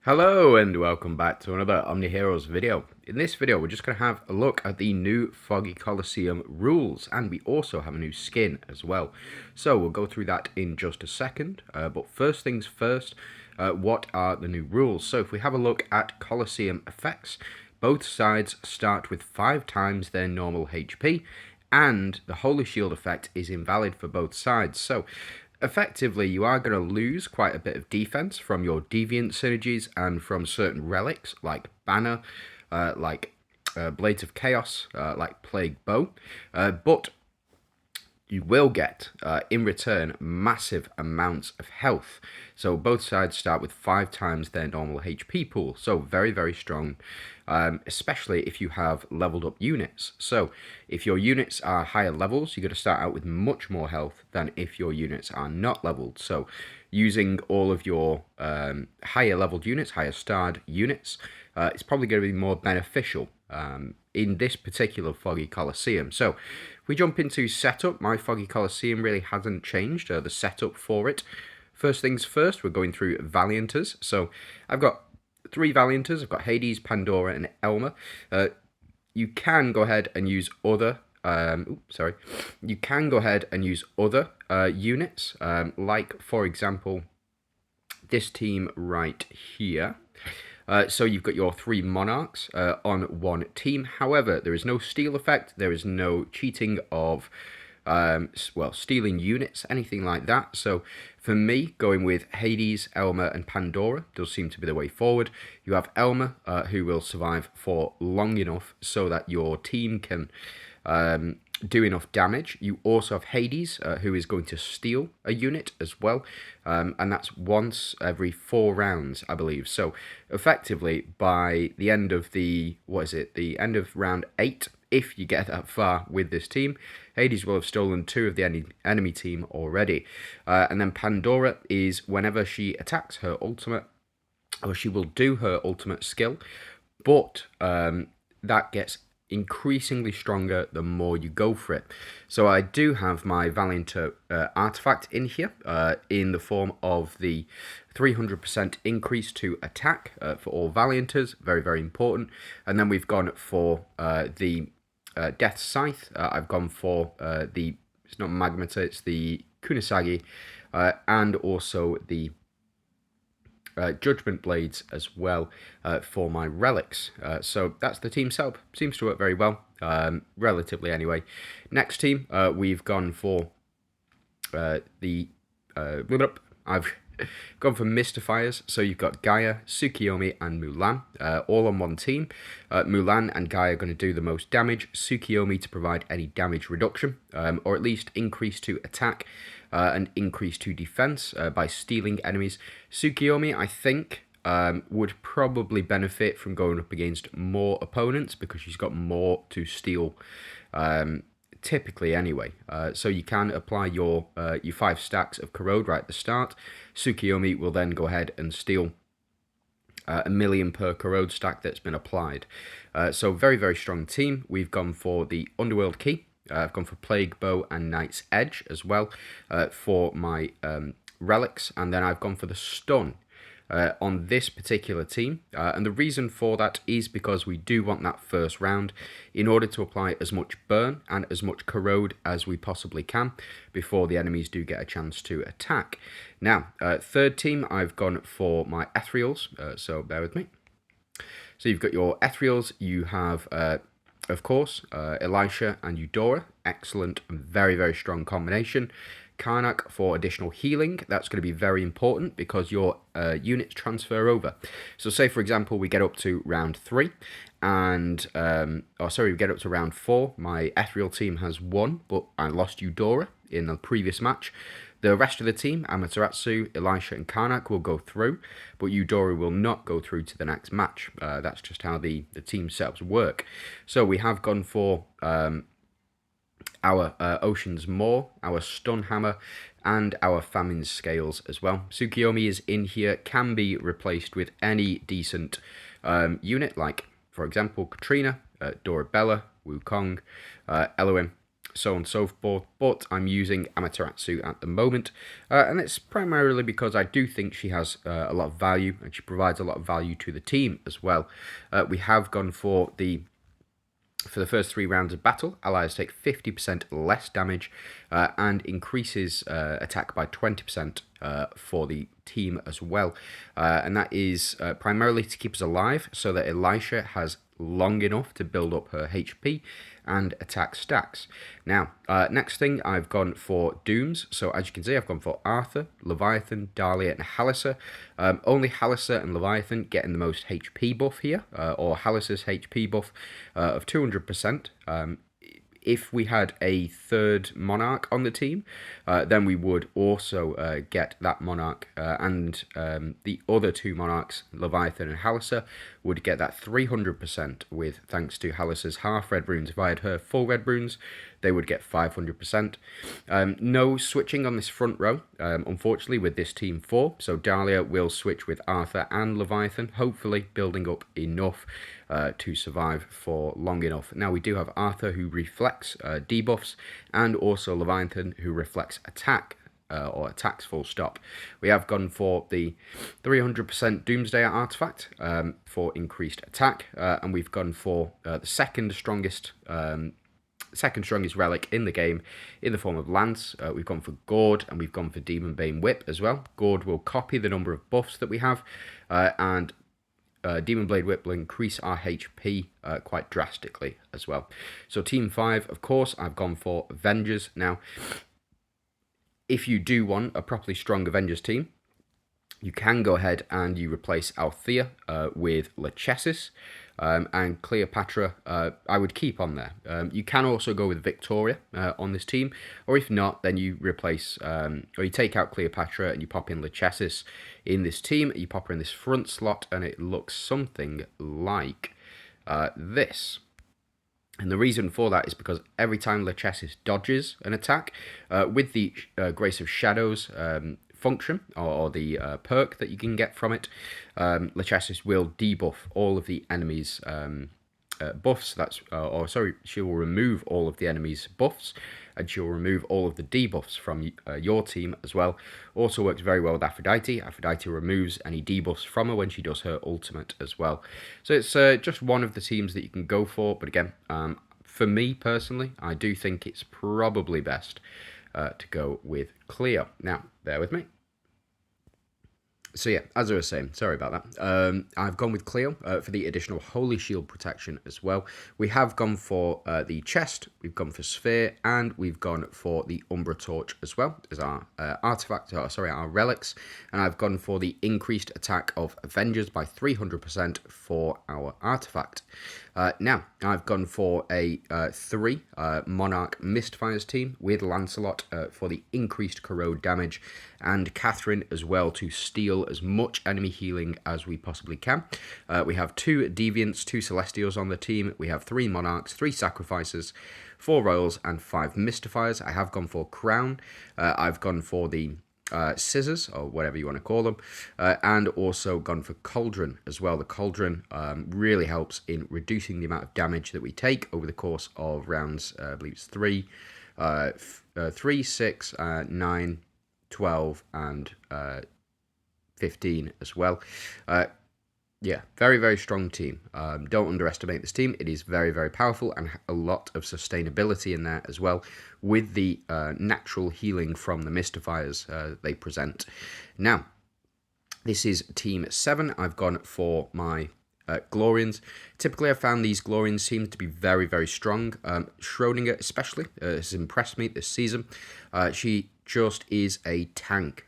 Hello and welcome back to another OMNIHEROES video. In this video we're just going to have a look at the new Foggy Coliseum rules, and we also have a new skin as well. So we'll go through that in just a second, but first things first, what are the new rules? So if we have a look at Coliseum effects, both sides start with 5 times their normal HP, and the Holy Shield effect is invalid for both sides. So effectively, you are going to lose quite a bit of defense from your Deviant synergies and from certain relics like Banner, Blades of Chaos, like Plague Bow, but you will get, in return, massive amounts of health. So both sides start with 5 times their normal HP pool. So very, very strong, especially if you have leveled up units. So if your units are higher levels, you're going to start out with much more health than if your units are not leveled. So using all of your higher leveled units, higher starred units, it's probably going to be more beneficial in this particular Foggy Coliseum. So if we jump into setup, my Foggy Coliseum really hasn't changed, the setup for it. First things first, we're going through Valianters. So I've got 3 Valianters. I've got Hades, Pandora, and Elma. You can go ahead and use other you can go ahead and use other units, like, for example, this team right here. So you've got your 3 Monarchs on one team. However, there is no steal effect. There is no cheating of, stealing units, anything like that. So for me, going with Hades, Elma, and Pandora does seem to be the way forward. You have Elma, who will survive for long enough so that your team can do enough damage. You also have Hades, who is going to steal a unit as well, and that's once every 4 rounds, I believe. So effectively, by the end of the end of round 8, if you get that far with this team, Hades will have stolen 2 of the enemy team already. And then Pandora is whenever she attacks her ultimate, or she will do her ultimate skill, but that gets increasingly stronger the more you go for it. So I do have my Valiant artifact in here, in the form of the 300% increase to attack for all Valianters, very, very important. And then we've gone for the Death Scythe. I've gone for it's not Magmata, it's the Kunisagi, and also the Judgment Blades as well for my relics. So that's the team setup. Seems to work very well, relatively anyway. Next team, we've gone for I've gone for Mystifiers. So you've got Gaia, Tsukiyomi, and Mulan, all on one team. Mulan and Gaia are going to do the most damage. Tsukiyomi to provide any damage reduction, or at least increase to attack and increase to defense by stealing enemies. Tsukiyomi, I think, would probably benefit from going up against more opponents because she's got more to steal, typically anyway. So you can apply your 5 stacks of corrode right at the start. Tsukiyomi will then go ahead and steal 1 million per corrode stack that's been applied. So very, very strong team. We've gone for the Underworld Key. I've gone for Plague Bow and Knight's Edge as well for my relics, and then I've gone for the Stun on this particular team, and the reason for that is because we do want that first round in order to apply as much burn and as much corrode as we possibly can before the enemies do get a chance to attack. Now, third team, I've gone for my Ethereals, so bear with me. So you've got your Ethereals, you have of course, Elisha and Eudora, excellent and very, very strong combination. Karnak for additional healing, that's going to be very important because your units transfer over. So say, for example, we get up to round 3, and, we get up to round 4, my Ethereal team has won, but I lost Eudora in the previous match. The rest of the team, Amaterasu, Elisha, and Karnak, will go through, but Eudora will not go through to the next match. That's just how the team setups work. So we have gone for our Ocean's Maw, our Stun Hammer, and our Famine Scales as well. Tsukiyomi is in here, can be replaced with any decent unit, like, for example, Katrina, Dorabella, Wukong, Elohim, so on and so forth, but I'm using Amaterasu at the moment, and it's primarily because I do think she has a lot of value, and she provides a lot of value to the team as well. We have gone for the first 3 rounds of battle, allies take 50% less damage and increases attack by 20% for the team as well. And that is primarily to keep us alive, so that Elisha has long enough to build up her HP and attack stacks. Now, next thing, I've gone for Dooms. So as you can see, I've gone for Arthur, Leviathan, Dahlia, and Halissa. Only Halissa and Leviathan getting the most HP buff here, or Halissa's HP buff of 200%. If we had a third monarch on the team, then we would also get that monarch, and the other 2 monarchs, Leviathan and Halissa, would get that 300% with thanks to Halissa's half red runes. If I had her full red runes, they would get 500%. No switching on this front row, unfortunately, with this team 4. So Dahlia will switch with Arthur and Leviathan, hopefully building up enough to survive for long enough. Now, we do have Arthur, who reflects debuffs, and also Leviathan, who reflects attack. Or attacks full stop. We have gone for the 300% Doomsday artifact for increased attack, and we've gone for the second strongest relic in the game in the form of Lance. We've gone for Gord, and we've gone for Demon Bane Whip as well. Gord will copy the number of buffs that we have, and Demon Blade Whip will increase our HP quite drastically as well. So Team 5, of course, I've gone for Avengers. Now, if you do want a properly strong Avengers team, you can go ahead and you replace Althea with Lachesis, and Cleopatra I would keep on there. You can also go with Victoria on this team, or if not, then you replace, or you take out Cleopatra and you pop in Lachesis in this team. You pop her in this front slot, and it looks something like this. And the reason for that is because every time Lachesis dodges an attack, with the Grace of Shadows function, or the perk that you can get from it, Lachesis will debuff all of the enemy's buffs. She will remove all of the enemy's buffs, and she'll remove all of the debuffs from your team as well. Also works very well with Aphrodite. Aphrodite removes any debuffs from her when she does her ultimate as well. So it's just one of the teams that you can go for, but again, for me personally, I do think it's probably best to go with Cleo. Now, bear with me. So yeah, as I was saying, sorry about that. I've gone with Cleo for the additional Holy Shield protection as well. We have gone for the chest, we've gone for Sphere, and we've gone for the Umbra Torch as well as our our relics. And I've gone for the increased attack of Avengers by 300% for our artifact. Now, I've gone for a 3 Monarch Mistfires team with Lancelot for the increased corrode damage, and Catherine as well to steal as much enemy healing as we possibly can. We have 2 Deviants, 2 Celestials on the team. We have 3 Monarchs, 3 Sacrifices, 4 Royals, and 5 Mystifiers. I have gone for Crown. I've gone for the scissors, or whatever you want to call them, and also gone for Cauldron as well. The Cauldron really helps in reducing the amount of damage that we take over the course of rounds, I believe it's 3, 6, 9, 12, and 15 as well. Yeah, very, very strong team. Don't underestimate this team. It is very, very powerful, and a lot of sustainability in there as well, with the natural healing from the Mystifiers they present. Now, this is Team 7. I've gone for my Glorians. Typically, I've found these Glorians seem to be very, very strong. Schrodinger especially has impressed me this season. She just is a tank.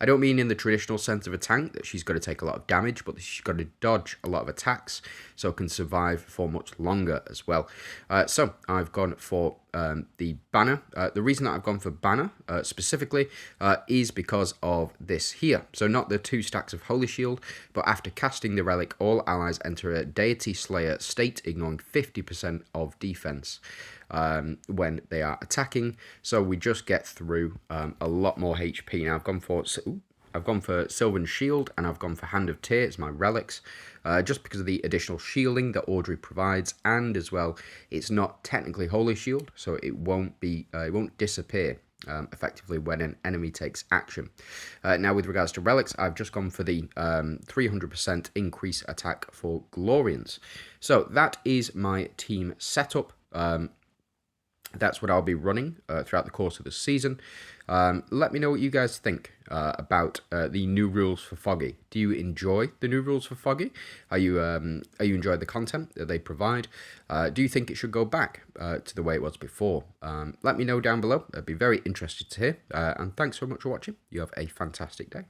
I don't mean in the traditional sense of a tank, that she's got to take a lot of damage, but she's got to dodge a lot of attacks, so can survive for much longer as well. So I've gone for the banner. The reason that I've gone for banner specifically is because of this here. So not the 2 stacks of Holy Shield, but after casting the relic, all allies enter a Deity Slayer state, ignoring 50% of defense when they are attacking. So we just get through a lot more HP. Now I've gone for I've gone for Sylvan Shield, and I've gone for Hand of Tyr as my relics, just because of the additional shielding that Audrey provides, and as well, it's not technically Holy Shield, so it won't disappear effectively when an enemy takes action. Now, with regards to relics, I've just gone for the 300% increase attack for Glorians. So that is my team setup. That's what I'll be running throughout the course of the season. Let me know what you guys think about the new rules for Foggy. Do you enjoy the new rules for Foggy? Are you enjoying the content that they provide? Do you think it should go back to the way it was before? Let me know down below. I'd be very interested to hear. And thanks so much for watching. You have a fantastic day.